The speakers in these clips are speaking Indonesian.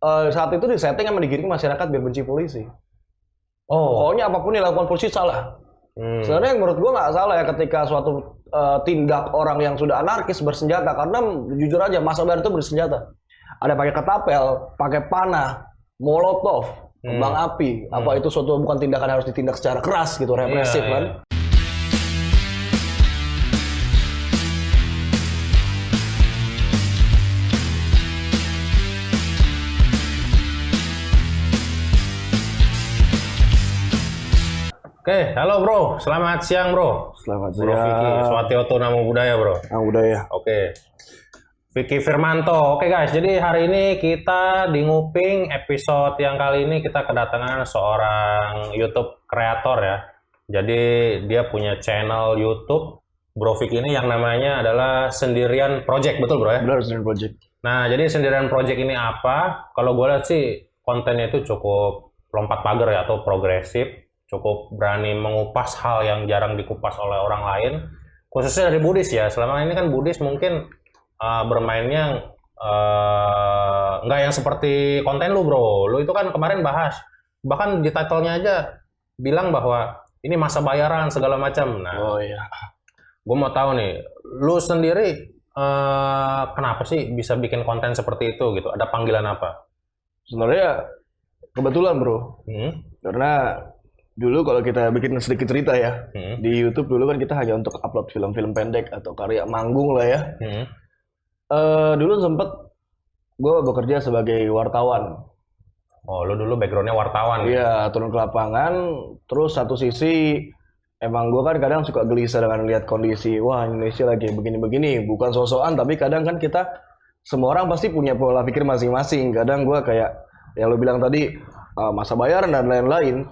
saat itu disetting sama digiring masyarakat biar benci polisi. Oh, Pokoknya apapun yang dilakukan polisi salah. Sebenarnya yang menurut gua nggak salah ya ketika suatu tindak orang yang sudah anarkis bersenjata, karena jujur aja masa bayar itu bersenjata. Ada pakai ketapel, pakai panah, molotov, kembang api. Apa itu suatu bukan tindakan yang harus ditindak secara keras gitu, represif Iya, kan? iya. Oke, halo bro, selamat siang bro. Selamat Bro Vicky Swatioto Namo Buddhaya bro. budaya. Oke, Vicky Firmanto. Oke guys, jadi hari ini kita di Nguping episode yang kali ini kita kedatangan seorang YouTube kreator ya. Jadi dia punya channel YouTube Bro Vicky ini yang namanya adalah Sendirian Project, betul bro ya? Benar, Sendirian Project. Nah, jadi Sendirian Project ini apa? Kalau gue lihat sih kontennya itu cukup lompat pagar ya atau progresif, cukup berani mengupas hal yang jarang dikupas oleh orang lain, khususnya dari Buddhis ya. Selama ini kan Buddhis mungkin bermainnya nggak yang seperti konten lu bro. Lu itu kan kemarin bahas, bahkan di title-nya aja bilang bahwa ini masa bayaran segala macam. Nah, Oh iya. gue mau tahu nih, lu sendiri kenapa sih bisa bikin konten seperti itu gitu? Ada panggilan apa? Sebenarnya kebetulan bro, karena dulu kalau kita bikin sedikit cerita ya, di YouTube dulu kan kita hanya untuk upload film-film pendek atau karya manggung lah ya. Dulu sempet gue bekerja sebagai wartawan. Oh, lu dulu backgroundnya wartawan. Iya, turun ke lapangan. Terus satu sisi emang gue kan kadang suka gelisah dengan lihat kondisi, wah Indonesia lagi begini-begini. Bukan sosokan, tapi kadang kan kita semua orang pasti punya pola pikir masing-masing. Kadang gue kayak yang lu bilang tadi masa bayaran dan lain-lain.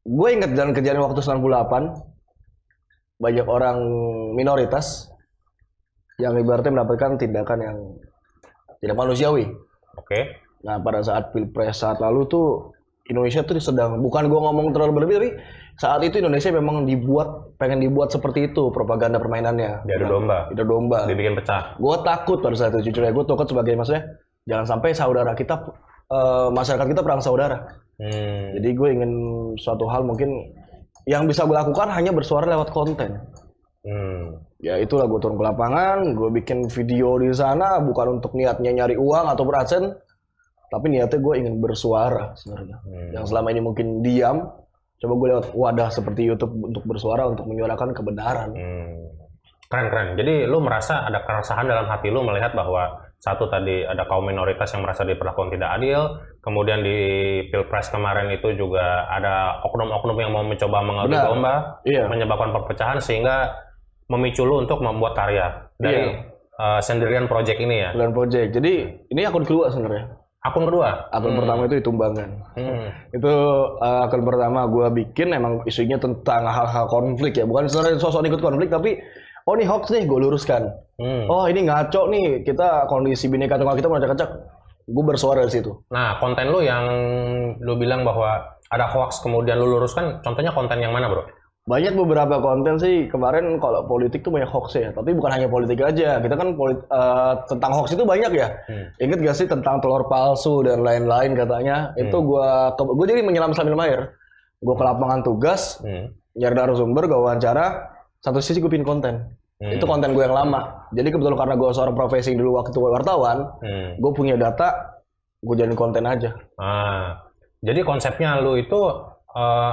Gue inget jalan kejadian waktu 98, banyak orang minoritas yang ibaratnya mendapatkan tindakan yang tidak manusiawi. Oke. Nah, pada saat Pilpres saat lalu tuh Indonesia tuh sedang, bukan gue ngomong terlalu berlebih, tapi saat itu Indonesia memang pengen dibuat seperti itu propaganda permainannya. Diadu domba. Diadu domba. Dibikin pecah. Gue takut pada saat itu, jujur ya, gue takut sebagai maksudnya jangan sampai saudara kita, masyarakat kita perang saudara. Jadi gue ingin suatu hal mungkin yang bisa gue lakukan hanya bersuara lewat konten. Ya itulah gue turun ke lapangan, gue bikin video di sana bukan untuk niatnya nyari uang atau beradsense, tapi niatnya gue ingin bersuara sebenarnya. Yang selama ini mungkin diam, coba gue lewat wadah seperti YouTube untuk bersuara, untuk menyuarakan kebenaran. Keren. Jadi lu merasa ada keresahan dalam hati lu melihat bahwa satu tadi ada kaum minoritas yang merasa diperlakukan tidak adil, kemudian di Pilpres kemarin itu juga ada oknum-oknum yang mau mencoba mengadu domba, menyebabkan perpecahan sehingga memicu lu untuk membuat karya dari Sendirian Project ini ya. Sendirian Project. Jadi ini akun kedua sebenarnya. Akun kedua? Akun pertama itu Tumbangan. Itu akun pertama gue bikin emang isunya tentang hal-hal konflik ya, bukan sebenarnya sosok ikut konflik, tapi oh ini hoax nih, gue luruskan. Oh ini ngaco nih, kita kondisi Bhinneka Tunggal kita acak-acak. Gue bersuara dari situ. Nah, konten lu yang lu bilang bahwa ada hoax kemudian lu luruskan, contohnya konten yang mana bro? Banyak beberapa konten sih, kemarin kalau politik tuh banyak hoax ya, tapi bukan hanya politik aja. Kita kan tentang hoax itu banyak ya. Ingat gak sih tentang telur palsu dan lain-lain katanya? Itu gue jadi menyelam sambil air. Gue ke lapangan tugas, nyari narasumber, gue wawancara. Satu sisi gue bikin konten. Itu konten gue yang lama. Jadi kebetulan karena gue seorang profesi dulu waktu wartawan, gue punya data, gue jadiin konten aja. Jadi konsepnya lu itu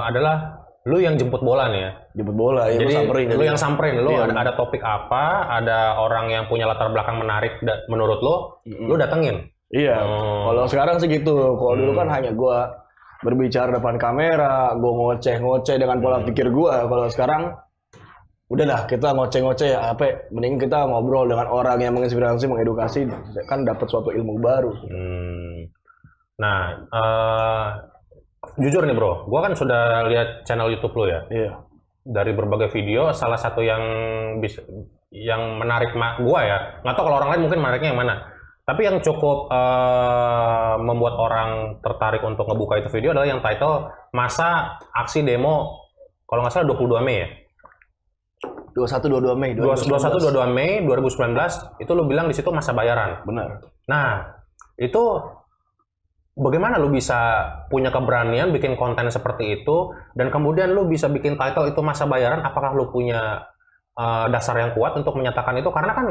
adalah lu yang jemput bola nih ya? Jemput bola, ya. Jadi lu yang samperin, lu iya. ada topik apa, ada orang yang punya latar belakang menarik menurut lu datengin? Iya, kalau sekarang sih gitu. Kalau dulu kan hanya gue berbicara depan kamera, gue ngoceh-ngoceh dengan pola pikir gue. Kalau sekarang udahlah, kita ngoceh-ngoceh ya, mending kita ngobrol dengan orang yang menginspirasi, mengedukasi, kan dapat suatu ilmu baru. Nah, jujur nih bro, gua kan sudah lihat channel YouTube lo ya. Iya. Dari berbagai video, salah satu yang menarik gua ya, nggak tahu kalau orang lain mungkin menariknya yang mana. Tapi yang cukup membuat orang tertarik untuk ngebuka itu video adalah yang title masa aksi demo, kalau nggak salah 22 Mei ya. 21-22 Mei 21-22 Mei 2019 itu lu bilang di situ masa bayaran. Benar. Nah, Itu bagaimana lu bisa punya keberanian bikin konten seperti itu dan kemudian lu bisa bikin title itu masa bayaran? Apakah lu punya dasar yang kuat untuk menyatakan itu? Karena kan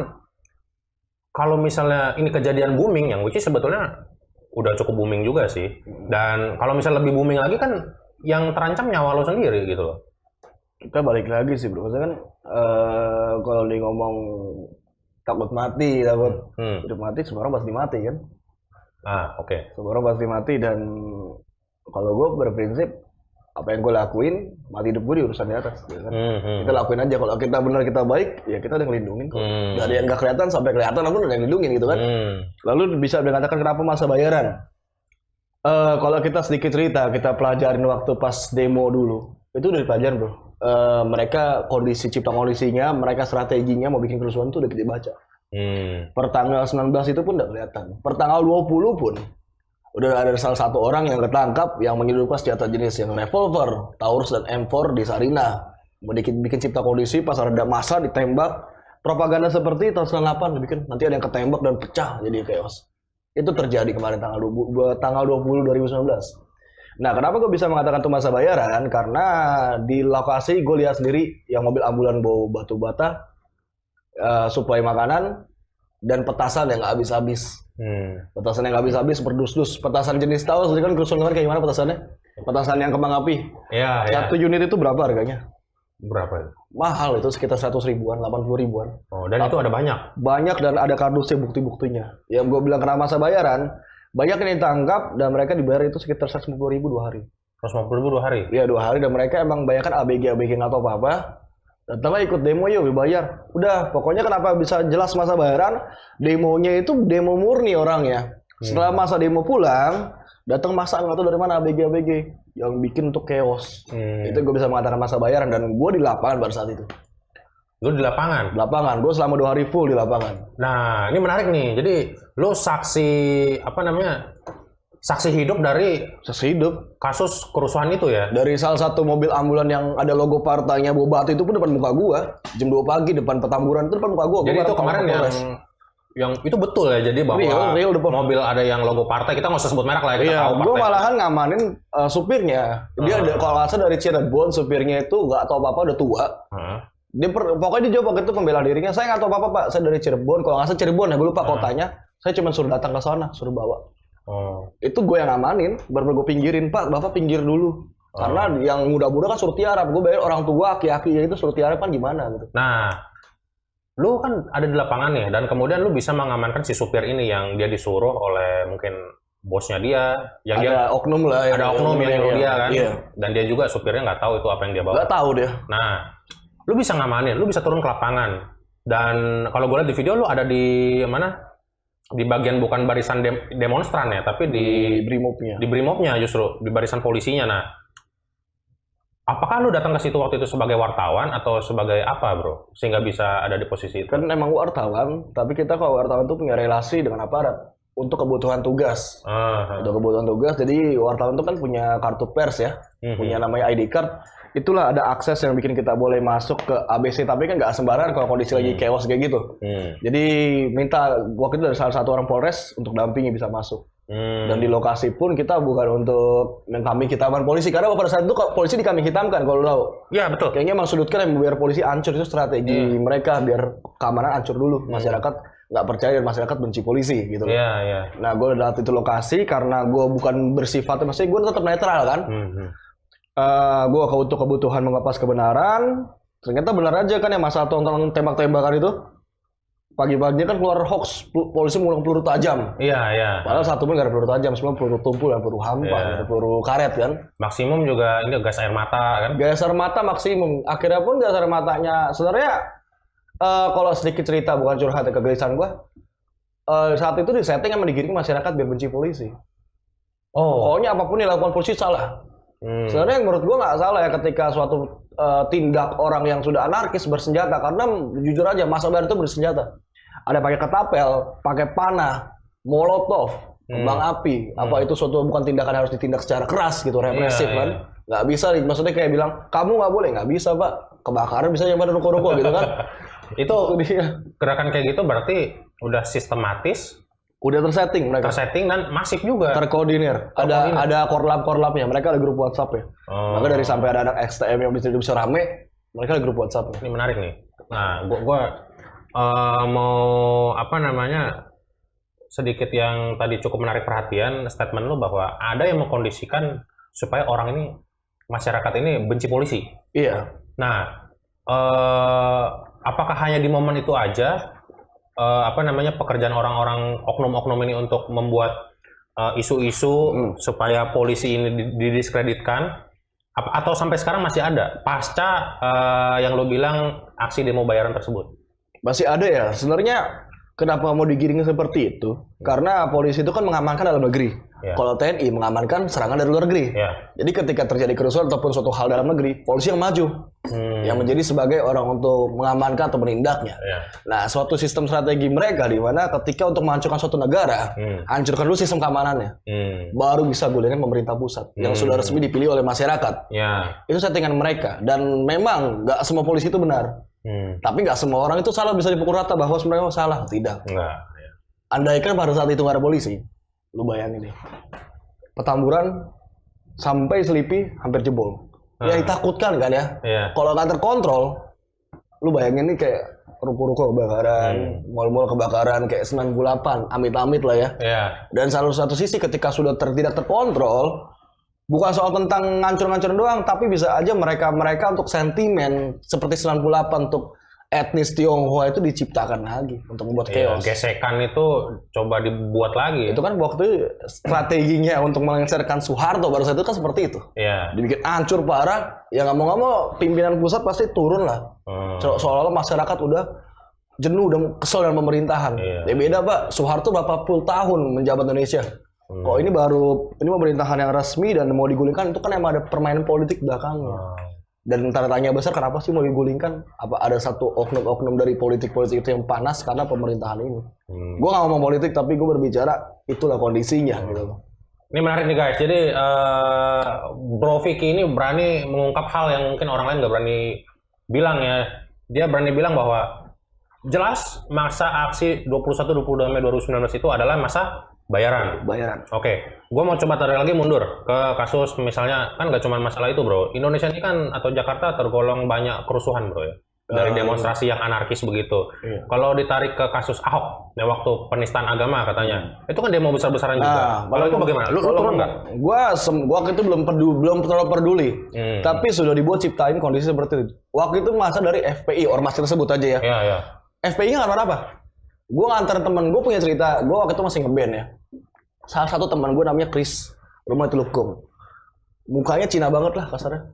kalau misalnya ini kejadian booming, yang which is sebetulnya udah cukup booming juga sih. Dan kalau misalnya lebih booming lagi kan yang terancam nyawa lo sendiri gitu loh. Kita balik lagi sih bro, maksudnya kan kalau dia ngomong takut mati, takut hidup mati, semua orang pasti mati kan. Oke. Semua orang pasti mati, dan kalau gue berprinsip apa yang gue lakuin, mati hidup gue di urusan di atas ya kan? Kita lakuin aja, kalau kita benar kita baik ya kita udah ngelindungin kok. Gak ada yang gak kelihatan, sampai kelihatan pun udah ngelindungin gitu kan. Lalu bisa dikatakan kenapa masa bayaran. Kalau kita sedikit cerita, kita pelajarin waktu pas demo dulu, itu udah dipelajarin bro. Mereka kondisi, cipta kondisinya, mereka strateginya mau bikin kerusuhan itu udah kita baca. Per tanggal 19 itu pun udah kelihatan. Per tanggal 20 pun udah ada salah satu orang yang ketangkap yang menyelundupkan senjata jenis yang revolver, Taurus dan M4 di Sarina. Mau bikin cipta kondisi pas ada massa ditembak. Propaganda seperti tahun 98 dibikin, nanti ada yang ketembak dan pecah jadi chaos. Itu terjadi kemarin tanggal 20 2019. Nah, kenapa gue bisa mengatakan itu masa bayaran? Karena di lokasi gue lihat sendiri yang mobil ambulan bawa batu bata, suplai makanan, dan petasan yang nggak habis-habis. Petasan yang nggak habis-habis, berdus-dus. Petasan jenis tahu, kan kerusuhan kayak gimana petasannya? Petasan yang kembang api. Iya. Satu unit itu berapa harganya? Berapa itu? Mahal, itu sekitar 100 ribuan, 80 ribuan. Oh, dan itu ada banyak? Banyak, dan ada kardusnya, bukti-buktinya. Yang gue bilang kenapa masa bayaran, banyak yang ditangkap dan mereka dibayar itu sekitar 150 ribu 2 hari. 150 ribu 2 hari? Iya, 2 hari, dan mereka emang banyak kan ABG nggak tahu apa-apa. Datanglah ikut demo yuk, dibayar. Udah, pokoknya kenapa bisa jelas masa bayaran, demonya itu demo murni orangnya. Setelah masa demo pulang, datang masa nggak tahu dari mana ABG yang bikin untuk chaos. Itu gue bisa mengatakan masa bayaran, dan gue di lapangan pada saat itu. Lu di lapangan? Di lapangan, gue selama 2 hari full di lapangan. Nah, ini menarik nih. Jadi, lu saksi, saksi hidup dari kasus kerusuhan itu ya? Dari salah satu mobil ambulan yang ada logo partainya bawa batu itu pun depan muka gua. Jam 2 pagi depan Petamburan itu depan muka gua. Jadi itu kemarin yang itu betul ya, jadi bahwa real mobil ada yang logo partai, kita nggak usah sebut merek lah ya, kita tahu partai. Gua malahan ngamanin supirnya. Dia ada, kalau nggak salah dari Cirebon, supirnya itu nggak tahu apa-apa, udah tua. Pokoknya dia jawab itu pembela dirinya, saya nggak tahu apa-apa pak, saya dari Cirebon, kalau nggak salah Cirebon ya, gue lupa kotanya, saya cuma suruh datang ke sana, suruh bawa. Itu gue yang ngamanin, baru gue pinggirin, pak bapak pinggir dulu. Karena yang muda-muda kan suruh tiarap, gue bayar orang tua, aki-aki itu suruh tiarap kan gimana gitu. Nah, lu kan ada di lapangan ya, dan kemudian lu bisa mengamankan si supir ini yang dia disuruh oleh mungkin bosnya dia, yang ada oknum lah, ada oknum yang nyuruh dia kan, iya. Dan dia juga supirnya nggak tahu itu apa yang dia bawa. Nggak tahu dia. Nah, lu bisa ngamanin, lu bisa turun ke lapangan, dan kalau gue lihat di video lu ada di mana? Di bagian bukan barisan demonstran ya, tapi di Brimopnya. Di Brimopnya justru, di barisan polisinya. Nah, apakah lu datang ke situ waktu itu sebagai wartawan atau sebagai apa, bro? Sehingga bisa ada di posisi itu? Kan emang wartawan, tapi kita kalau wartawan tuh punya relasi dengan aparat untuk kebutuhan tugas. Untuk kebutuhan tugas, jadi wartawan tuh kan punya kartu pers ya, punya namanya ID card. Itulah ada akses yang bikin kita boleh masuk ke ABC, tapi kan nggak sembarangan kalau kondisi lagi chaos kayak gitu. Jadi minta waktu itu dari salah satu orang Polres untuk dampingi bisa masuk. Dan di lokasi pun kita bukan untuk kambing hitaman polisi, karena pada saat itu polisi dikambing hitamkan kalau tahu. Iya betul. Kayaknya emang sudutkan yang biar polisi hancur, itu strategi mereka biar keamanan hancur dulu. Masyarakat nggak percaya dan masyarakat benci polisi gitu. Iya. Nah gue datang itu lokasi karena gue bukan bersifat, maksudnya gue tetap netral kan. Gue untuk kebutuhan mengepas kebenaran, ternyata benar aja kan yang masalah tentang tembak-tembakan itu. Pagi-paginya kan keluar hoax, polisi menggunakan peluru tajam. Iya. Padahal satu pun nggak ada peluru tajam, semua peluru tumpul dan peluru hampa, ada peluru karet kan. Maksimum juga ini gas air mata kan? Gas air mata maksimum. Akhirnya pun gas air matanya, sebenarnya kalau sedikit cerita bukan curhat ya, kegelisahan gue. Saat itu di setting yang digiring masyarakat biar benci polisi. Pokoknya apapun yang dilakukan polisi salah. Sebenarnya yang menurut gue nggak salah ya ketika suatu tindak orang yang sudah anarkis bersenjata, karena jujur aja masa baru itu bersenjata. Ada pakai ketapel, pakai panah, molotov, kembang api. Apa itu suatu bukan tindakan harus ditindak secara keras gitu, represif kan? Nggak bisa, maksudnya kayak bilang kamu nggak boleh, nggak bisa pak. Kebakaran bisa yang pada ruko-ruko gitu kan? Itu gerakan kayak gitu berarti udah sistematis Udah tersetting mereka. tersetting dan masif juga. Terkoordinir. Ada korlap-korlapnya. Mereka ada grup WhatsApp ya. Maka dari sampai ada anak XTM yang bisa rame, mereka ada grup WhatsApp. Ini menarik nih. Nah, gua mau apa namanya sedikit yang tadi cukup menarik perhatian statement lu bahwa ada yang mengkondisikan supaya orang ini masyarakat ini benci polisi. Iya. Nah, apakah hanya di momen itu aja apa namanya pekerjaan orang-orang oknum-oknum ini untuk membuat isu-isu supaya polisi ini didiskreditkan atau sampai sekarang masih ada pasca yang lo bilang aksi demo bayaran tersebut? Masih ada ya. Sebenarnya kenapa mau digiring seperti itu? Karena polisi itu kan mengamankan dalam negeri. Ya. Kalau TNI mengamankan serangan dari luar negeri. Ya. Jadi ketika terjadi kerusuhan ataupun suatu hal dalam negeri, polisi yang maju. Yang menjadi sebagai orang untuk mengamankan atau menindaknya. Ya. Nah, suatu sistem strategi mereka di mana ketika untuk menghancurkan suatu negara, hancurkan dulu sistem keamanannya. Baru bisa gulingkan pemerintah pusat yang sudah resmi dipilih oleh masyarakat. Ya. Itu settingan mereka. Dan memang nggak semua polisi itu benar. Tapi nggak semua orang itu salah bisa dipukul rata bahwa sebenarnya salah. Tidak. Enggak. Ya. Andaikan pada saat itu nggak ada polisi, lu bayangin nih, Petamburan sampai Selipi hampir jebol. Ya ditakutkan kan ya. Kalau nggak terkontrol, lu bayangin nih kayak ruko-ruko kebakaran, mal-mal kebakaran kayak 98, amit-amit lah ya. Dan salah satu sisi ketika sudah tidak terkontrol, bukan soal tentang ngancur-ngancur doang, tapi bisa aja mereka untuk sentimen seperti 98 untuk etnis Tionghoa itu diciptakan lagi untuk membuat chaos. Gesekan itu coba dibuat lagi. Itu kan waktu strateginya untuk melengsarkan Soeharto pada saat itu kan seperti itu. Dibikin hancur parah, ya nggak mau pimpinan pusat pasti turun lah. Seolah-olah masyarakat udah jenuh, udah kesel dengan pemerintahan. Ya beda Pak, Soeharto berapa puluh tahun menjabat Indonesia. Kok ini pemerintahan yang resmi dan mau digulingkan, itu kan emang ada permainan politik belakangnya. Dan tanda tanya besar kenapa sih mau digulingkan? Apa ada satu oknum-oknum dari politik-politik itu yang panas karena pemerintahan ini? Gue nggak ngomong politik, tapi gue berbicara itulah kondisinya gitu. Ini menarik nih guys. Jadi Bro Vicky ini berani mengungkap hal yang mungkin orang lain nggak berani bilang ya. Dia berani bilang bahwa jelas masa aksi 21-22 Mei 2019 itu adalah masa bayaran. Oke, gue mau coba tarik lagi mundur ke kasus misalnya, kan nggak cuma masalah itu bro. Indonesia ini kan atau Jakarta tergolong banyak kerusuhan bro ya. Dari demonstrasi yang anarkis begitu. Kalau ditarik ke kasus Ahok, ya waktu penistaan agama katanya, itu kan demo besar-besaran juga. Kalau itu bagaimana? Lu turun nggak? Gua waktu itu belum terlalu peduli. Tapi sudah dibuat ciptain kondisi seperti itu. Waktu itu masa dari FPI, ormas tersebut aja ya. FPI-nya nggak apa-apa. Gue nganter temen gue punya cerita. Gue waktu itu masih ngeband ya. Salah satu teman gue namanya Chris, rumah Telukung. Mukanya Cina banget lah kasarnya.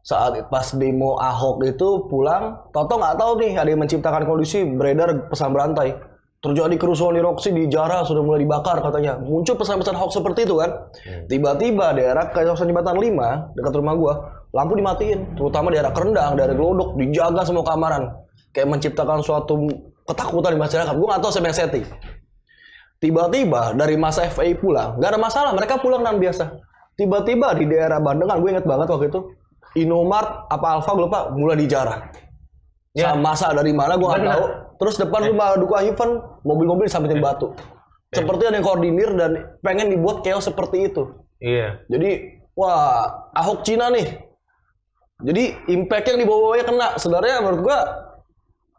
Saat pas demo Ahok itu pulang, Toto nggak tahu nih ada yang menciptakan kondisi beredar pesan berantai. Terjadi kerusuhan di Roxy, di Jara sudah mulai dibakar katanya. Muncul pesan-pesan hoax seperti itu kan. Tiba-tiba daerah kawasan Jembatan 5 dekat rumah gue, lampu dimatiin. Terutama daerah Kerendang, daerah Glodok, dijaga semua keamanan. Kayak menciptakan suatu ketakutan di masyarakat. Gue nggak tahu siapa yang setting. Tiba-tiba dari masa FPI pulang, nggak ada masalah, mereka pulang dengan biasa. Tiba-tiba di daerah Bandengan, gue inget banget waktu itu, Indomart apa Alfa gue lupa, mulai dijarah. Masa dari mana gue nggak tahu. Terus depan rumah Duka Event, mobil-mobil disambitin batu. Seperti ada yang koordinir dan pengen dibuat chaos seperti itu. Jadi, wah Ahok Cina nih. Jadi impact yang dibawa-bawanya kena. Sebenarnya menurut gue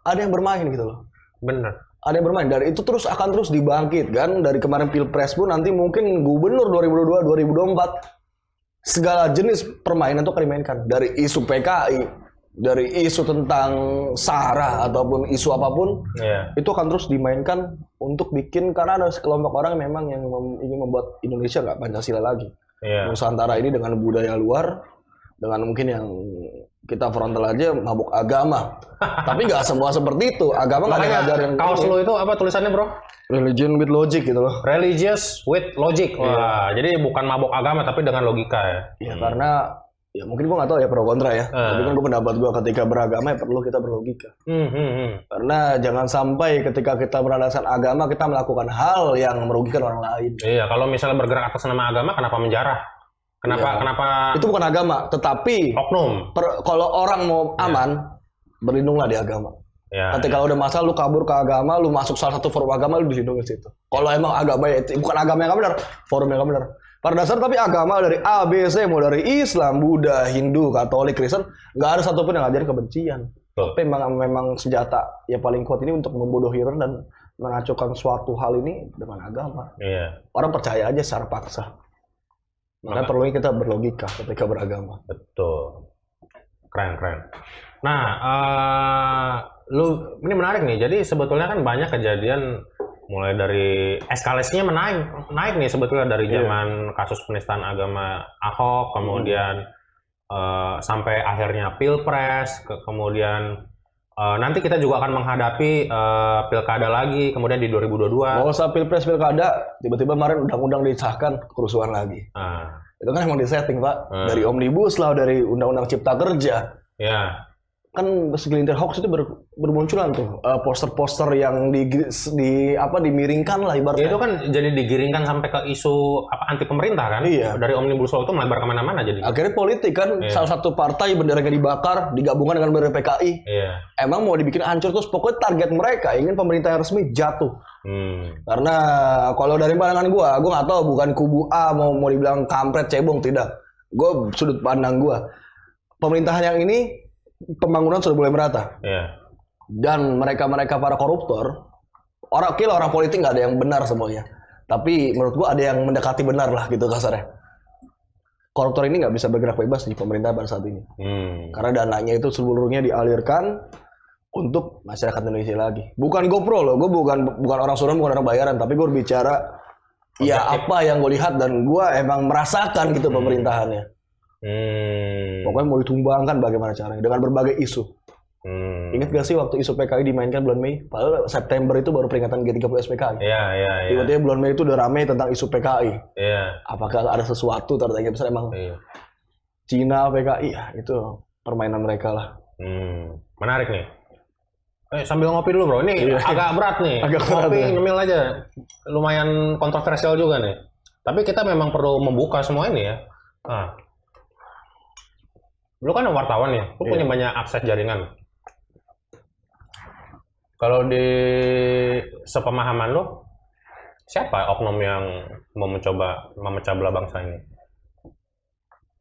ada yang bermain gitu loh. Bener. Ada yang bermain, dari itu akan terus dibangkit kan. Dari kemarin Pilpres pun nanti mungkin gubernur 2022-2024 segala jenis permainan itu akan dimainkan. Dari isu PKI, dari isu tentang SARA ataupun isu apapun, itu akan terus dimainkan untuk bikin, karena ada sekelompok orang memang yang ingin membuat Indonesia nggak Pancasila lagi. Nusantara ini dengan budaya luar, dengan mungkin yang kita frontal aja mabuk agama. Tapi nggak semua seperti itu. Agama nggak ada ngajarin. Kaos lo itu apa tulisannya bro? Religion with logic gitu loh. Religious with logic. Wah, jadi bukan mabuk agama tapi dengan logika ya. Iya, karena ya mungkin gua nggak tahu ya pro kontra ya. Tapi kan gua pendapat gua ketika beragama ya perlu kita berlogika. Karena jangan sampai ketika kita beralasan agama kita melakukan hal yang merugikan orang lain. Iya, kalau misalnya bergerak atas nama agama, kenapa menjarah? Kenapa? Itu bukan agama, tetapi oknum. Kalau orang mau aman, berlindunglah di agama. Ya, Ketika udah masalah lu kabur ke agama, lu masuk salah satu forum agama, lu dilindungi situ. Kalau emang agama bukan agama yang gak benar, forum yang gak benar. Pada dasar tapi agama dari A, B, C, mau dari Islam, Buddha, Hindu, Katolik, Kristen, nggak ada satupun yang ngajarin kebencian. Betul. Tapi memang senjata yang paling kuat ini untuk membodohi orang dan mengacukan suatu hal ini dengan agama. Iya, Orang percaya aja secara paksa. Makanya perlunya kita berlogika ketika beragama. betul. Keren. Nah, ini menarik nih. Jadi sebetulnya kan banyak kejadian mulai dari eskalasinya naik nih sebetulnya dari zaman kasus penistaan agama Ahok, kemudian sampai akhirnya Pilpres, kemudian nanti kita juga akan menghadapi pilkada lagi, kemudian di 2022. Mau usah pilpres pilkada, tiba-tiba kemarin undang-undang disahkan kerusuhan lagi. Nah, Itu kan emang disetting Pak, dari omnibus law, dari undang-undang cipta kerja. ya, Kan segelintir hoax itu bermunculan tuh poster-poster yang dimiringkan lah ibaratnya. itu kan jadi digiringkan sampai ke isu anti pemerintah kan? Iya. Dari omnibus law itu melebar kemana-mana jadi. Akhirnya politik kan, salah satu partai benderanya dibakar, digabungkan dengan bendera PKI. Iya. Emang mau dibikin hancur terus, pokoknya target mereka ingin pemerintah yang resmi jatuh. Karena kalau dari pandangan gua nggak tahu, bukan kubu A mau dibilang kampret, cebong, tidak. Gua sudut pandang gua, pemerintahan yang ini pembangunan sudah mulai merata. Iya. Dan mereka para koruptor, orang politik nggak ada yang benar semuanya. Tapi menurut gua ada yang mendekati benar lah gitu kasarnya. Koruptor ini nggak bisa bergerak bebas di pemerintah pada saat ini. Karena dananya itu seluruhnya dialirkan untuk masyarakat Indonesia lagi. Bukan GoPro loh, gue bukan orang suruhan, bukan orang bayaran, tapi gue berbicara ya apa yang gue lihat dan gue emang merasakan gitu pemerintahannya. Pokoknya mau ditumbangkan bagaimana caranya dengan berbagai isu. Ingat gak sih waktu isu PKI dimainkan bulan Mei? Padahal September itu baru peringatan G30 SPKI. Iya. Tiba-tiba bulan Mei itu udah rame tentang isu PKI. Iya. Apakah ada sesuatu ternyata besar emang Cina PKI? Ya, itu permainan mereka lah. Menarik nih. Sambil ngopi dulu bro, ini agak berat nih. Ngopi nyemil aja. Lumayan kontroversial juga nih. Tapi kita memang perlu membuka semua ini ya. Nah. Lu kan wartawan ya, lu punya banyak akses jaringan. Kalau di sepemahaman lu, siapa oknum yang mau mencoba memecah belah bangsa ini?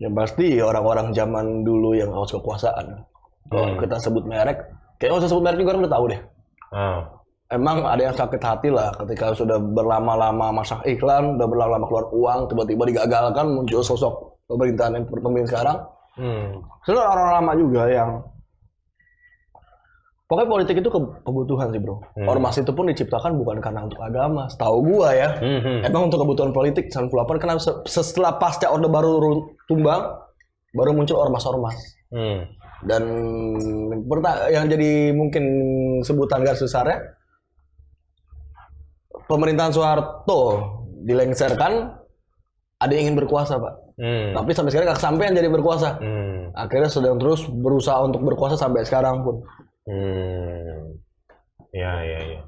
Yang pasti orang-orang zaman dulu yang haus kekuasaan. Kalau kita sebut merek, kayaknya usah sebut merek juga orang udah tahu deh. Emang ada yang sakit hati lah ketika sudah berlama-lama masak iklan, udah berlama-lama keluar uang, tiba-tiba digagalkan muncul sosok pemerintahan yang pemimpin sekarang. Sebenarnya orang-orang lama juga yang pokoknya politik itu kebutuhan sih bro. Ormas itu pun diciptakan bukan karena untuk agama, setahu gua ya. Emang untuk kebutuhan politik 98 karena setelah pasca Orde Baru tumbang baru muncul ormas-ormas. Dan yang jadi mungkin sebutan garis besarnya, pemerintahan Soeharto dilengsarkan, ada yang ingin berkuasa pak. Tapi sampai sekarang nggak kesampaian jadi berkuasa. Akhirnya sedang terus berusaha untuk berkuasa sampai sekarang pun. Iya.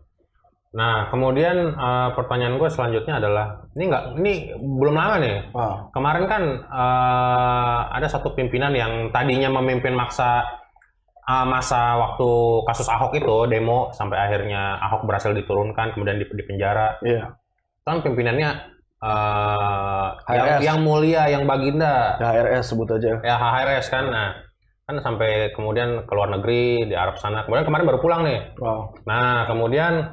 Nah kemudian pertanyaan gue selanjutnya adalah, ini belum lama nih. Kemarin kan ada satu pimpinan yang tadinya memimpin masa waktu kasus Ahok itu demo sampai akhirnya Ahok berhasil diturunkan kemudian di penjara. Iya. Kan pimpinannya yang mulia, yang baginda. HRS sebut aja. Ya HRS kan. Nah, kan sampai kemudian ke luar negeri di Arab sana. Kemudian kemarin baru pulang nih. Nah, kemudian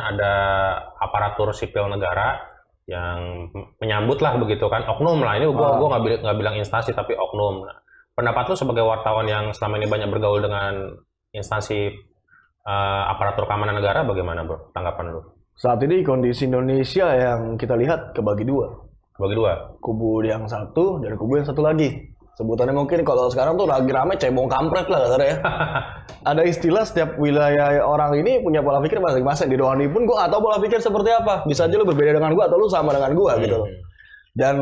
ada aparatur sipil negara yang menyambut lah begitu kan, oknum lah. Ini gua nggak bilang instansi tapi oknum. Nah, pendapat lu sebagai wartawan yang selama ini banyak bergaul dengan instansi aparatur keamanan negara, bagaimana bro tanggapan lu? Saat ini kondisi Indonesia yang kita lihat kebagi dua. Kubu yang satu dan kubu yang satu lagi. Sebutannya mungkin kalau sekarang tuh lagi rame cebong kampret lah katanya ya. Ada istilah setiap wilayah orang ini punya pola pikir masing-masing. Di Rohani pun gue nggak tahu pola pikir seperti apa. Bisa aja lu berbeda dengan gue atau lu sama dengan gue gitu loh. Dan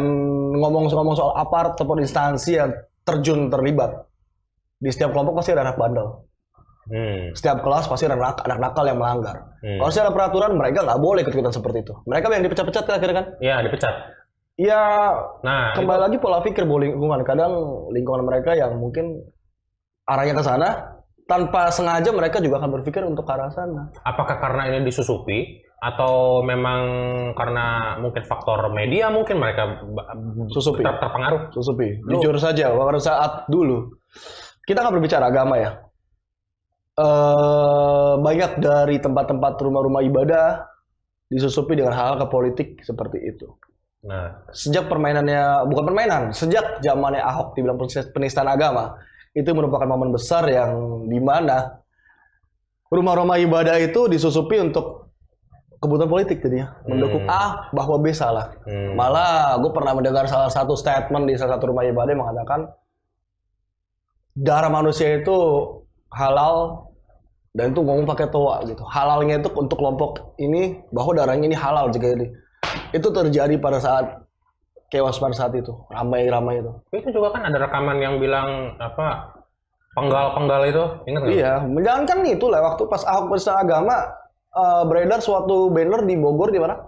ngomong soal apart ataupun instansi yang terlibat. Di setiap kelompok pasti ada anak bandel. Setiap kelas pasti ada anak nakal yang melanggar. Kalau secara peraturan mereka nggak boleh ikut-ikutan seperti itu. Mereka yang dipecat-pecat kan akhirnya kan? Iya dipecat. Ya, nah kembali lagi pola pikir lingkungan. Kadang lingkungan mereka yang mungkin arahnya ke sana, tanpa sengaja mereka juga akan berpikir untuk ke arah sana. Apakah karena ini disusupi atau memang karena mungkin faktor media mungkin mereka Susupi. terpengaruh? Susupi. Jujur saja, pada saat dulu kita nggak berbicara agama ya. Banyak dari tempat-tempat rumah-rumah ibadah disusupi dengan hal-hal ke politik seperti itu. Nah, Sejak permainannya, bukan permainan, sejak zamannya Ahok dibilang penistaan agama, itu merupakan momen besar yang dimana rumah-rumah ibadah itu disusupi untuk kebutuhan politik jadinya. Mendukung A bahwa B salah. Malah gue pernah mendengar salah satu statement di salah satu rumah ibadah yang mengatakan darah manusia itu halal dan itu ngomong pakai toa gitu. Halalnya itu untuk kelompok ini bahwa darahnya ini halal jika itu terjadi pada saat chaos pada saat itu, ramai-ramai itu. itu juga kan ada rekaman yang bilang apa penggal-penggal itu, ingat nggak? Iya, menjalankan itu lah waktu pas Ahok penistaan agama beredar suatu banner di Bogor di mana?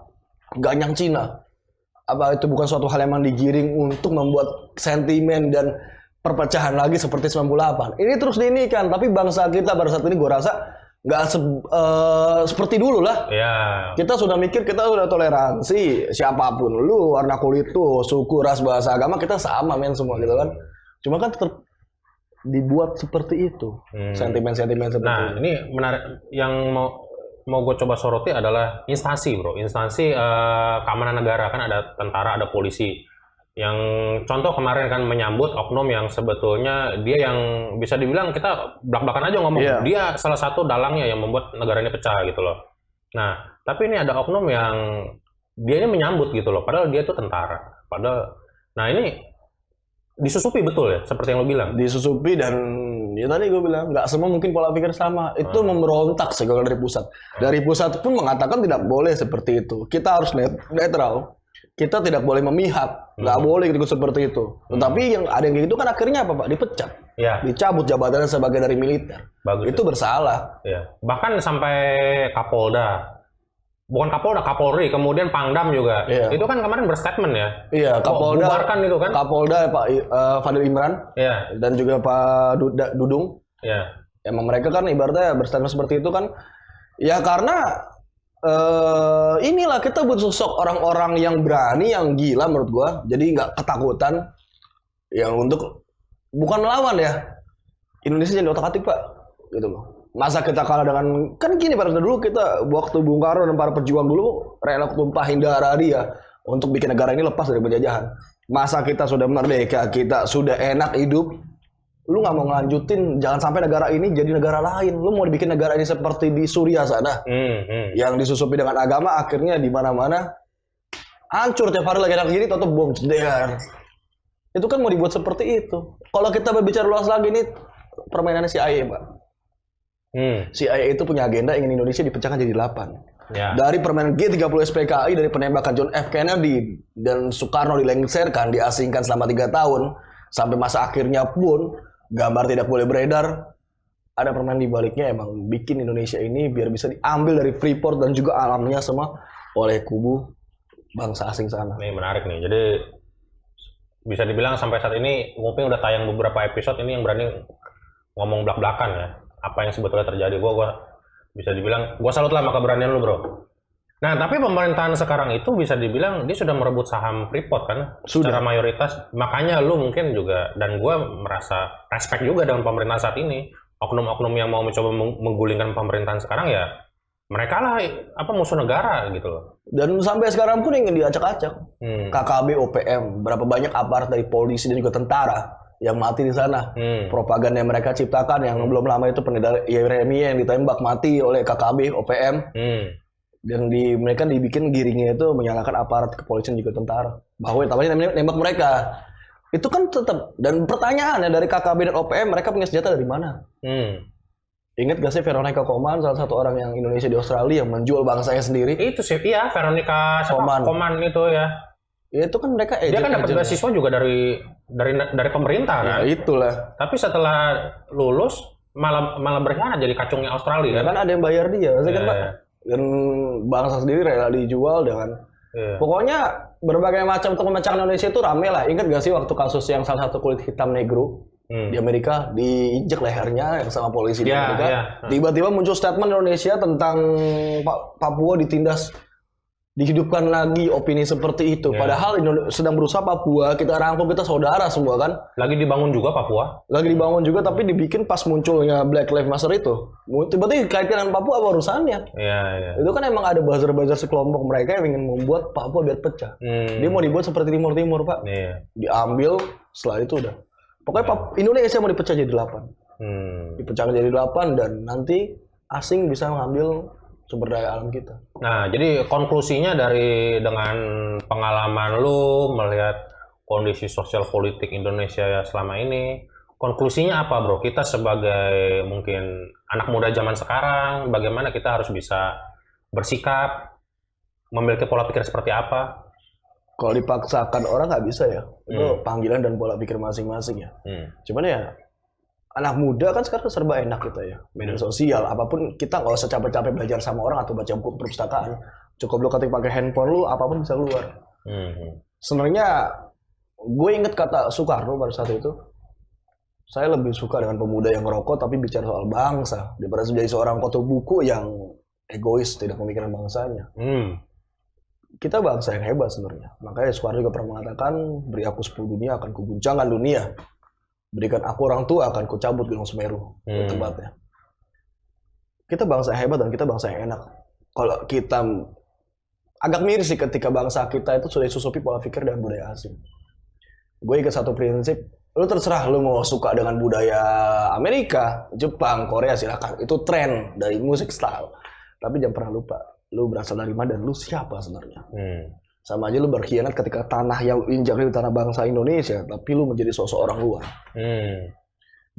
Ganyang Cina. Apa itu bukan suatu hal yang memang digiring untuk membuat sentimen dan perpecahan lagi seperti 98. Ini terus diinikan, tapi bangsa kita pada saat ini gue rasa nggak seperti dulu lah. Iya. Kita sudah mikir, kita sudah toleransi siapapun lu, warna kulit tuh, suku, ras, bahasa, agama kita sama men semua gitu kan. Cuma kan tetap dibuat seperti itu, sentimen-sentimen seperti Nah, itu. ini menarik. Yang mau gue coba soroti adalah instansi, bro. Instansi keamanan negara, kan ada tentara, ada polisi. Yang contoh kemarin kan menyambut oknum yang sebetulnya dia yang bisa dibilang kita belak-belakan aja ngomong. Iya. Dia salah satu dalangnya yang membuat negara ini pecah gitu loh. Nah, tapi ini ada oknum yang dia ini menyambut gitu loh. Padahal dia itu tentara. Padahal, nah ini disusupi betul ya, seperti yang lo bilang. Disusupi dan ya tadi gue bilang nggak semua mungkin pola pikir sama. Itu memberontak segala dari pusat. Dari pusat pun mengatakan tidak boleh seperti itu. Kita harus netral. Kita tidak boleh memihak, nggak boleh ikut seperti itu. Tetapi yang ada yang kayak gitu kan akhirnya apa Pak? Dipecat, Ya, dicabut jabatannya sebagai dari militer. bagus. Itu bersalah. Ya. Bahkan sampai Kapolda, bukan Kapolda, Kapolri, kemudian Pangdam juga. Iya. Itu kan kemarin berstatement ya. Iya, Kapolda, bubarkan itu kan? Kapolda Pak Fadil Imran Iya, dan juga Pak Dudung. iya. Emang mereka kan ibaratnya berstatement seperti itu kan. Ya karena inilah kita butuh sosok orang-orang yang berani, yang gila menurut gua. Jadi nggak ketakutan. Yang untuk bukan melawan ya. Indonesia jadi otak-atik Pak, gitu loh. Masa kita kalah dengan kan gini pada dulu kita waktu Bung Karno dan para pejuang dulu rela tumpahin darah dia untuk bikin negara ini lepas dari penjajahan. Masa kita sudah merdeka, kita sudah enak hidup, lu nggak mau ngelanjutin, jangan sampai negara ini jadi negara lain. Lu mau dibikin negara ini seperti di Suriah sana, yang disusupi dengan agama, akhirnya di mana-mana hancur tiap hari lagi enak gini, tutup bom ceder. Itu kan mau dibuat seperti itu. Kalau kita berbicara luas lagi ini permainannya CIA, Pak. CIA itu punya agenda ingin Indonesia dipecahkan jadi 8. Ya. Dari permainan G30 SPKI, dari penembakan John F. Kennedy dan Soekarno dilengserkan, diasingkan selama 3 tahun, sampai masa akhirnya pun gambar tidak boleh beredar. Ada permainan di baliknya emang bikin Indonesia ini biar bisa diambil dari Freeport dan juga alamnya semua oleh kubu bangsa asing sana. Ini menarik nih. Jadi bisa dibilang sampai saat ini Nguping udah tayang beberapa episode ini yang berani ngomong belak-belakan ya. Apa yang sebetulnya terjadi. Gua bisa dibilang gua salut lah sama keberanian lu, Bro. Nah, tapi pemerintahan sekarang itu bisa dibilang dia sudah merebut saham Freeport kan? Secara mayoritas. Makanya lu mungkin juga, dan gue merasa respect juga dengan pemerintahan saat ini. Oknum-oknum yang mau mencoba menggulingkan pemerintahan sekarang ya, mereka lah musuh negara gitu loh. Dan sampai sekarang pun ingin diacak-acak. KKB, OPM, berapa banyak aparat dari polisi dan juga tentara yang mati di sana. Propaganda yang mereka ciptakan yang belum lama itu pendeta Yeremia yang ditembak mati oleh KKB, OPM. Dan mereka dibikin giringnya itu menyalahkan aparat kepolisian juga tentara bahwa namanya nembak mereka itu kan tetap. Dan pertanyaannya dari KKB dan OPM, mereka punya senjata dari mana? Ingat gak sih Veronica Koman, salah satu orang yang Indonesia di Australia yang menjual bangsanya sendiri? Itu sih, iya, Veronica Koman itu ya. Ya itu kan mereka dia kan dapat beasiswa juga dari pemerintah kan. Ya itulah. Tapi setelah lulus malah berkhianat jadi kacungnya Australia ya, kan ada yang bayar dia, kan Pak. Dan bangsa sendiri rela dijual dengan pokoknya berbagai macam untuk memecahkan Indonesia itu rame lah. Ingat gak sih waktu kasus yang salah satu kulit hitam negro di Amerika, diinjek lehernya yang sama polisi di Ya, Amerika. ya. Tiba-tiba muncul statement Indonesia tentang Papua ditindas, dihidupkan lagi, opini seperti itu. Ya. Padahal sedang berusaha Papua, kita rangkum, kita saudara semua kan. Lagi dibangun juga Papua. Lagi dibangun juga, tapi dibikin pas munculnya Black Lives Matter itu. Tiba-tiba dikaitkan dengan Papua apa urusannya? Iya, iya. Itu kan emang ada buzzer-buzzer sekelompok mereka yang ingin membuat Papua biar pecah. Dia mau dibuat seperti Timur-Timur, Pak. Iya. Diambil, setelah itu udah. Pokoknya Indonesia mau dipecah jadi 8. Dipecahkan jadi 8 dan nanti asing bisa mengambil sumber daya alam kita. Nah, jadi konklusinya dengan pengalaman lu melihat kondisi sosial politik Indonesia selama ini, konklusinya apa, Bro? Kita sebagai mungkin anak muda zaman sekarang, bagaimana kita harus bisa bersikap, memiliki pola pikir seperti apa? Kalau dipaksakan orang nggak bisa ya. Itu panggilan dan pola pikir masing-masing ya. Cuman ya anak muda kan sekarang serba enak kita ya. Media sosial, apapun kita nggak usah capek-capek belajar sama orang atau baca buku perpustakaan. Cukup lu ketik pakai handphone lu, apapun bisa keluar. Sebenarnya gue inget kata Soekarno pada saat itu. Saya lebih suka dengan pemuda yang ngerokok tapi bicara soal bangsa daripada menjadi seorang kotor buku yang egois, tidak memikirkan bangsanya. Kita bangsa yang hebat sebenarnya. Makanya Soekarno juga pernah mengatakan, beri aku 10 dunia akan kuguncangkan dunia. Berikan aku orang tua akan kucabut gunung Semeru. Tempatnya. Kita bangsa yang hebat dan kita bangsa yang enak. Kalau kita agak miris sih ketika bangsa kita itu sudah disusupi pola pikir dan budaya asing. Gue ingat satu prinsip, lu terserah lu mau suka dengan budaya Amerika, Jepang, Korea silakan. Itu tren dari musik style. Tapi jangan pernah lupa, lu berasal dari mana dan lu siapa sebenarnya. Sama aja lu berkhianat ketika tanah yang injak di tanah bangsa Indonesia, tapi lu menjadi sosok orang luar.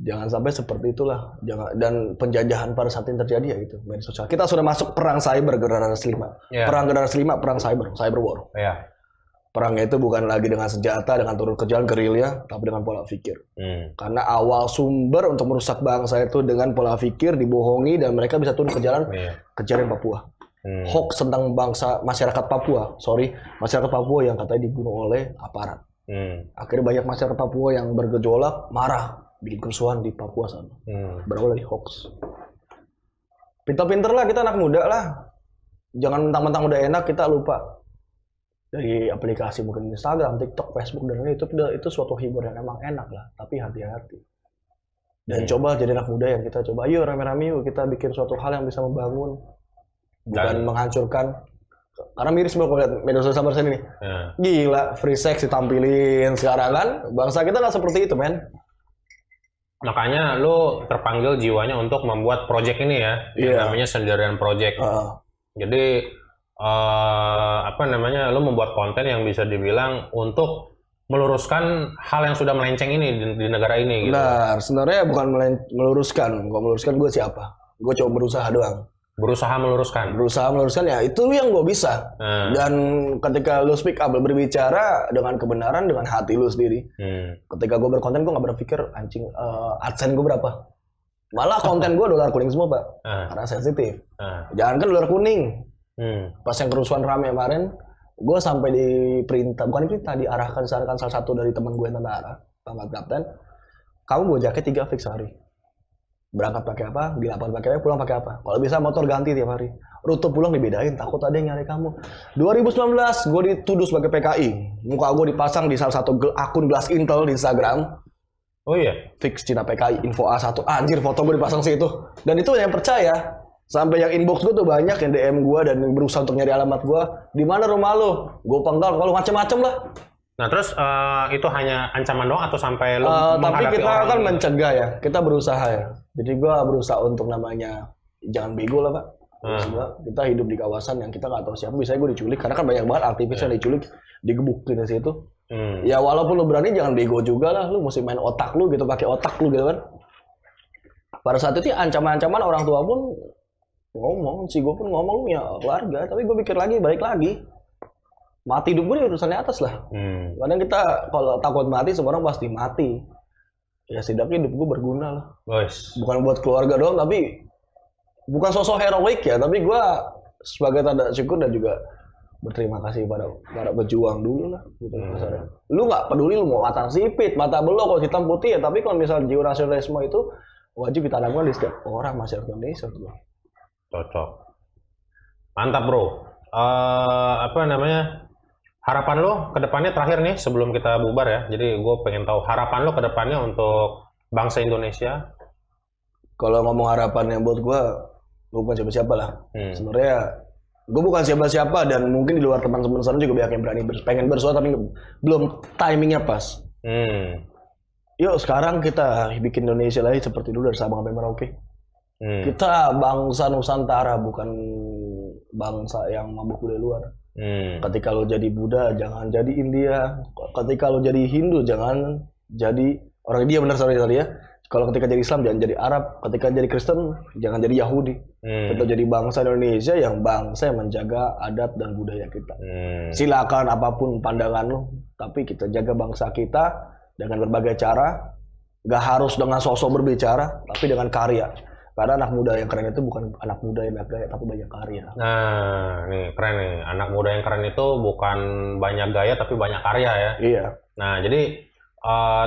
Jangan sampai seperti itulah. Dan penjajahan pada saat ini terjadi ya itu media sosial. Kita sudah masuk perang cyber generasi 5. Perang generasi 5, perang cyber war. Perangnya itu bukan lagi dengan senjata, dengan turun ke jalan gerilya, tapi dengan pola pikir. Karena awal sumber untuk merusak bangsa itu dengan pola pikir, dibohongi, dan mereka bisa turun ke jalan, kejarin Papua. Hoax tentang masyarakat Papua yang katanya dibunuh oleh aparat. Akhirnya banyak masyarakat Papua yang bergejolak, marah, bikin kerusuhan di Papua sana. Berawal dari hoax. Pintar-pintar lah kita anak muda lah. Jangan mentang-mentang udah enak kita lupa. Dari aplikasi mungkin Instagram, TikTok, Facebook, dan itu suatu hiburan yang emang enak lah. Tapi hati-hati. Dan coba jadi anak muda yang kita coba, ayo rame-rame yuk kita bikin suatu hal yang bisa membangun. Bukan menghancurkan. Karena miris banget kalau lihat media sosial sama ini nih. Gila, free sex ditampilin sekarang kan. Bangsa kita nggak seperti itu, men. Makanya lu terpanggil jiwanya untuk membuat project ini ya. Yang namanya Sendirian Project. Jadi lu membuat konten yang bisa dibilang untuk meluruskan hal yang sudah melenceng ini di negara ini gitu. Benar, sebenarnya bukan meluruskan. Kalau meluruskan gue siapa? Gue cuma berusaha doang. Berusaha meluruskan ya itu yang gue bisa. Dan ketika lu speak up, berbicara dengan kebenaran, dengan hati lu sendiri. Ketika gue berkonten, gue gak berpikir anjing AdSense gue berapa. Malah konten gue dolar kuning semua, Pak. Karena sensitif. Jangan kan dolar kuning. Pas yang kerusuhan rame kemarin, gue sampai diarahkan salah satu dari teman gue yang tentara, pangkat kapten, kamu bawa jaket 3 fix sehari. Berangkat pakai apa, di lapangan pakai apa, pulang pakai apa. Kalau bisa motor ganti tiap hari. Rute pulang dibedain, takut ada yang nyari kamu. 2019 gue dituduh sebagai PKI. Muka gue dipasang di salah satu akun Blast Intel di Instagram. Oh iya? Fix Cina PKI, info A1. Anjir, foto gue dipasang situ. Dan itu yang percaya. Sampai yang inbox gue tuh banyak yang DM gue dan berusaha untuk nyari alamat gue. Di mana rumah lo? Gue penggal, kalau macem-macem lah. Nah terus itu hanya ancaman doang atau sampai lo tapi kita kan mencegah ya, kita berusaha ya. Jadi gue berusaha untuk namanya jangan bego lah Pak. Kita hidup di kawasan yang kita nggak tahu siapa. Misalnya gue diculik, karena kan banyak banget aktivis yang diculik, digebukin di situ. Ya walaupun lo berani jangan bego juga lah, lo mesti main otak lo gitu, pakai otak lo gitu kan. Pada saat itu ancaman-ancaman orang tua pun ngomong, si gue pun ngomong ya keluarga, tapi gue pikir lagi, balik lagi. Mati hidup gue ini urusannya atas lah. Kadang kita kalau takut mati, semua orang pasti mati. Ya setidaknya hidup gue berguna lah. Bukan buat keluarga doang, tapi bukan sosok heroik ya, tapi gue sebagai tanda syukur dan juga berterima kasih pada para pejuang dulu lah gitu kasarnya. Lu nggak peduli lu mau mata sipit, mata belok, kalau hitam putih ya, tapi kalau misalnya jiwa nasionalisme itu wajib ditanamkan di setiap orang masyarakat Indonesia tuh. Cocok. Mantap bro. Apa namanya? Harapan lo ke depannya terakhir nih sebelum kita bubar ya. Jadi gue pengen tahu harapan lo ke depannya untuk bangsa Indonesia. Kalau ngomong harapannya buat gue bukan siapa-siapa lah. Sebenarnya gue bukan siapa-siapa dan mungkin di luar teman-teman sana juga banyak yang berani pengen bersuara tapi belum timingnya pas. Yuk sekarang kita bikin Indonesia lagi seperti dulu dari Sabang sampai Merauke. Kita bangsa Nusantara, bukan bangsa yang mabuk budaya luar. Ketika lo jadi Buddha jangan jadi India, ketika lo jadi Hindu jangan jadi orang India, benar sorry ya. Kalau ketika jadi Islam jangan jadi Arab, ketika jadi Kristen jangan jadi Yahudi. Kita jadi bangsa Indonesia yang bangsa yang menjaga adat dan budaya kita. Silakan apapun pandangan lo, tapi kita jaga bangsa kita dengan berbagai cara. Gak harus dengan sosok berbicara, tapi dengan karya. Karena anak muda yang keren itu bukan anak muda yang banyak gaya, tapi banyak karya. Nah, nih keren nih. Anak muda yang keren itu bukan banyak gaya, tapi banyak karya ya. Iya. Nah, jadi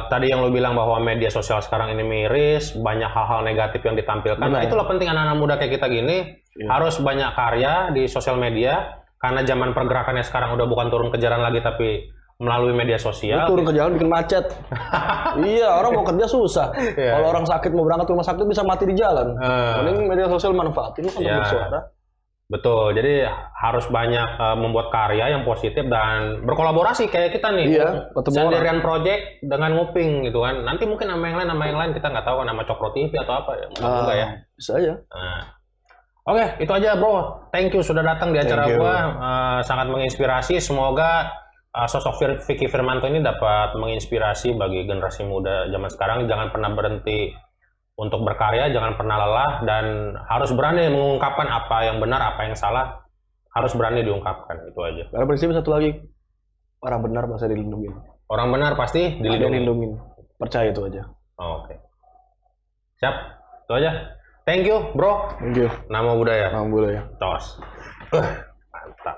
tadi yang lo bilang bahwa media sosial sekarang ini miris, banyak hal-hal negatif yang ditampilkan. Nah, itulah penting anak-anak muda kayak kita gini harus banyak karya di sosial media. Karena zaman pergerakannya sekarang udah bukan turun ke jalan lagi, tapi melalui media sosial. Turun ke jalan bikin macet. Iya, orang mau kerja susah. Kalau orang sakit mau berangkat ke rumah sakit bisa mati di jalan. Mending media sosial manfaatin untuk bersuara. Betul. Jadi harus banyak membuat karya yang positif dan berkolaborasi kayak kita nih. Iya, sendirian project dengan nguping gitu kan. Nanti mungkin nama yang lain kita nggak tahu, nama Cokro TV atau apa ya. Juga ya. Bisa aja. Oke, itu aja bro. Thank you sudah datang di acara gua. Sangat menginspirasi. Semoga sosok Vicky Firmanto ini dapat menginspirasi bagi generasi muda zaman sekarang. Jangan pernah berhenti untuk berkarya, jangan pernah lelah, dan harus berani mengungkapkan apa yang benar, apa yang salah. Harus berani diungkapkan, itu aja. Karena prinsip satu lagi, orang benar pasti dilindungin. Orang benar pasti dilindungin. Percaya itu aja. Oke. Siap, itu aja. Thank you bro. Thank you. Namo Buddhaya. Namo Buddhaya. Tos. Mantap.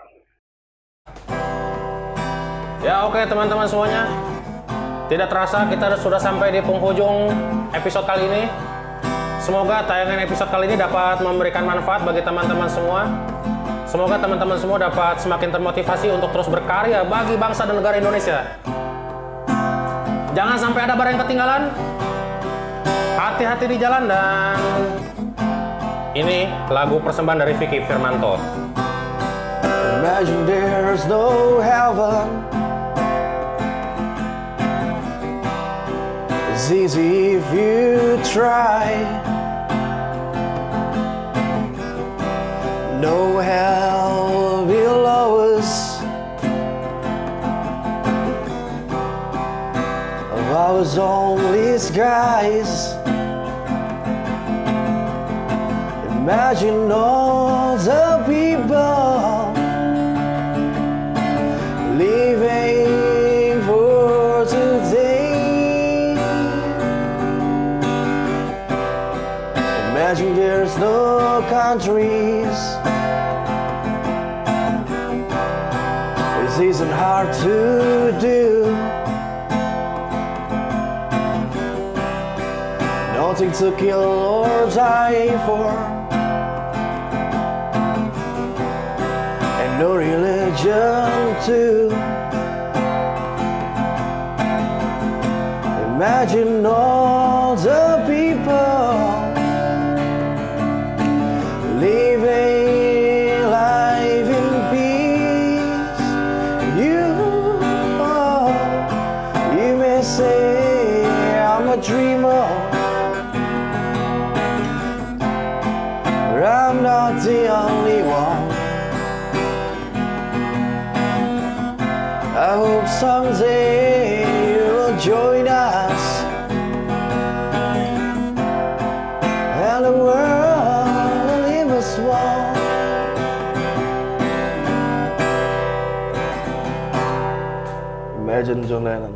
Ya oke teman-teman semuanya, tidak terasa kita sudah sampai di penghujung episode kali ini. Semoga tayangan episode kali ini dapat memberikan manfaat bagi teman-teman semua. Semoga teman-teman semua dapat semakin termotivasi untuk terus berkarya bagi bangsa dan negara Indonesia. Jangan sampai ada barang yang ketinggalan. Hati-hati di jalan, dan ini lagu persembahan dari Vicky Firmanto. Imagine there's no heaven. It's easy if you try. No hell below us. I was only skies. Imagine all the people living for today. Imagine there's no countries. This isn't hard to do. Nothing to kill or die for. No religion too. Imagine all the people living life in peace. You may say I'm a dreamer, but I'm not the only one. I hope someday you'll join us and the world will leave us one. Imagine John Lennon.